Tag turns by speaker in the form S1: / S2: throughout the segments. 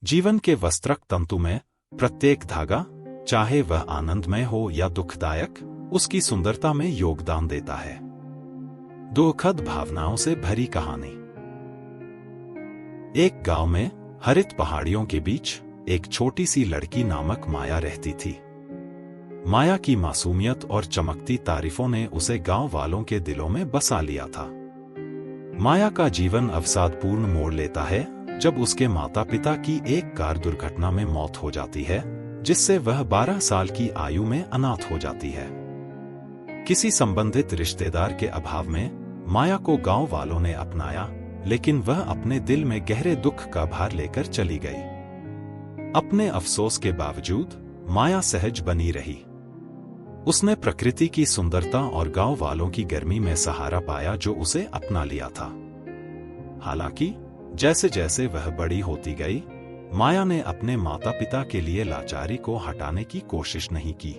S1: जीवन के वस्त्रक तंतु में प्रत्येक धागा, चाहे वह आनंदमय हो या दुखदायक, उसकी सुंदरता में योगदान देता है। दुखद भावनाओं से भरी कहानी। एक गांव में हरित पहाड़ियों के बीच एक छोटी सी लड़की नामक माया रहती थी। माया की मासूमियत और चमकती तारीफों ने उसे गांव वालों के दिलों में बसा लिया था। माया का जीवन अवसादपूर्ण मोड़ लेता है जब उसके माता पिता की एक कार दुर्घटना में मौत हो जाती है, जिससे वह 12 साल की आयु में अनाथ हो जाती है। किसी संबंधित रिश्तेदार के अभाव में माया को गांव वालों ने अपनाया, लेकिन वह अपने दिल में गहरे दुख का भार लेकर चली गई। अपने अफसोस के बावजूद माया सहज बनी रही। उसने प्रकृति की सुंदरता और गांव वालों की गर्मी में सहारा पाया जो उसे अपना लिया था। हालांकि जैसे जैसे वह बड़ी होती गई, माया ने अपने माता पिता के लिए लाचारी को हटाने की कोशिश नहीं की।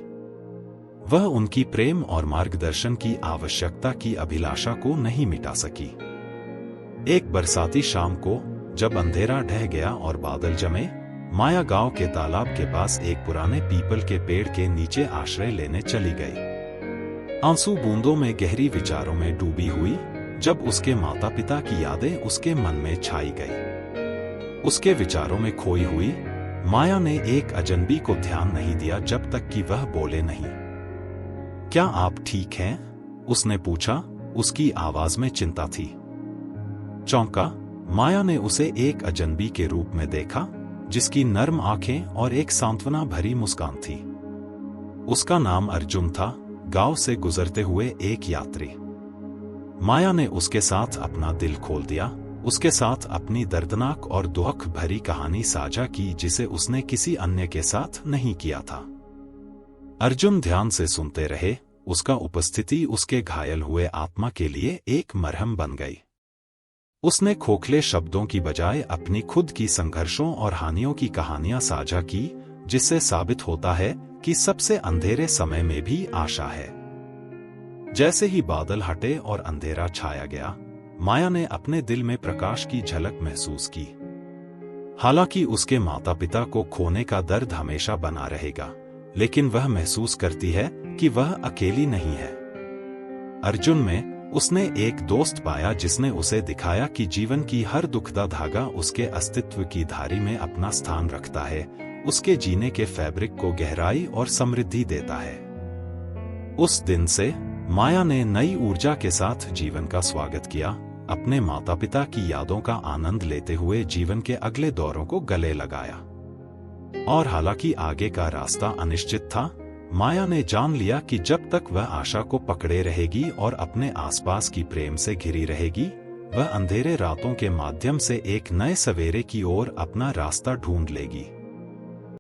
S1: वह उनकी प्रेम और मार्गदर्शन की आवश्यकता की अभिलाषा को नहीं मिटा सकी। एक बरसाती शाम को जब अंधेरा ढह गया और बादल जमे, माया गांव के तालाब के पास एक पुराने पीपल के पेड़ के नीचे आश्रय लेने चली गई। आंसू बूंदों में गहरी विचारों में डूबी हुई, जब उसके माता पिता की यादें उसके मन में छाई गई। उसके विचारों में खोई हुई माया ने एक अजनबी को ध्यान नहीं दिया जब तक कि वह बोले नहीं। क्या आप ठीक हैं? उसने पूछा। उसकी आवाज में चिंता थी। चौंका माया ने उसे एक अजनबी के रूप में देखा, जिसकी नर्म आंखें और एक सांत्वना भरी मुस्कान थी। उसका नाम अर्जुन था, गांव से गुजरते हुए एक यात्री। माया ने उसके साथ अपना दिल खोल दिया, उसके साथ अपनी दर्दनाक और दुख भरी कहानी साझा की जिसे उसने किसी अन्य के साथ नहीं किया था। अर्जुन ध्यान से सुनते रहे। उसका उपस्थिति उसके घायल हुए आत्मा के लिए एक मरहम बन गई। उसने खोखले शब्दों की बजाय अपनी खुद की संघर्षों और हानियों की कहानियां साझा की, जिससे साबित होता है कि सबसे अंधेरे समय में भी आशा है। जैसे ही बादल हटे और अंधेरा छाया गया, माया ने अपने दिल में प्रकाश की झलक महसूस की। हालांकि उसके माता पिता को खोने का दर्द हमेशा बना रहेगा, लेकिन वह महसूस करती है कि वह अकेली नहीं है। अर्जुन में उसने एक दोस्त पाया जिसने उसे दिखाया कि जीवन की हर दुखदा धागा उसके अस्तित्व की धारी में अपना स्थान रखता है, उसके जीने के फैब्रिक को गहराई और समृद्धि देता है। उस दिन से माया ने नई ऊर्जा के साथ जीवन का स्वागत किया, अपने माता पिता की यादों का आनंद लेते हुए जीवन के अगले दौरों को गले लगाया। और हालांकि आगे का रास्ता अनिश्चित था, माया ने जान लिया कि जब तक वह आशा को पकड़े रहेगी और अपने आसपास की प्रेम से घिरी रहेगी, वह अंधेरे रातों के माध्यम से एक नए सवेरे की ओर अपना रास्ता ढूंढ लेगी।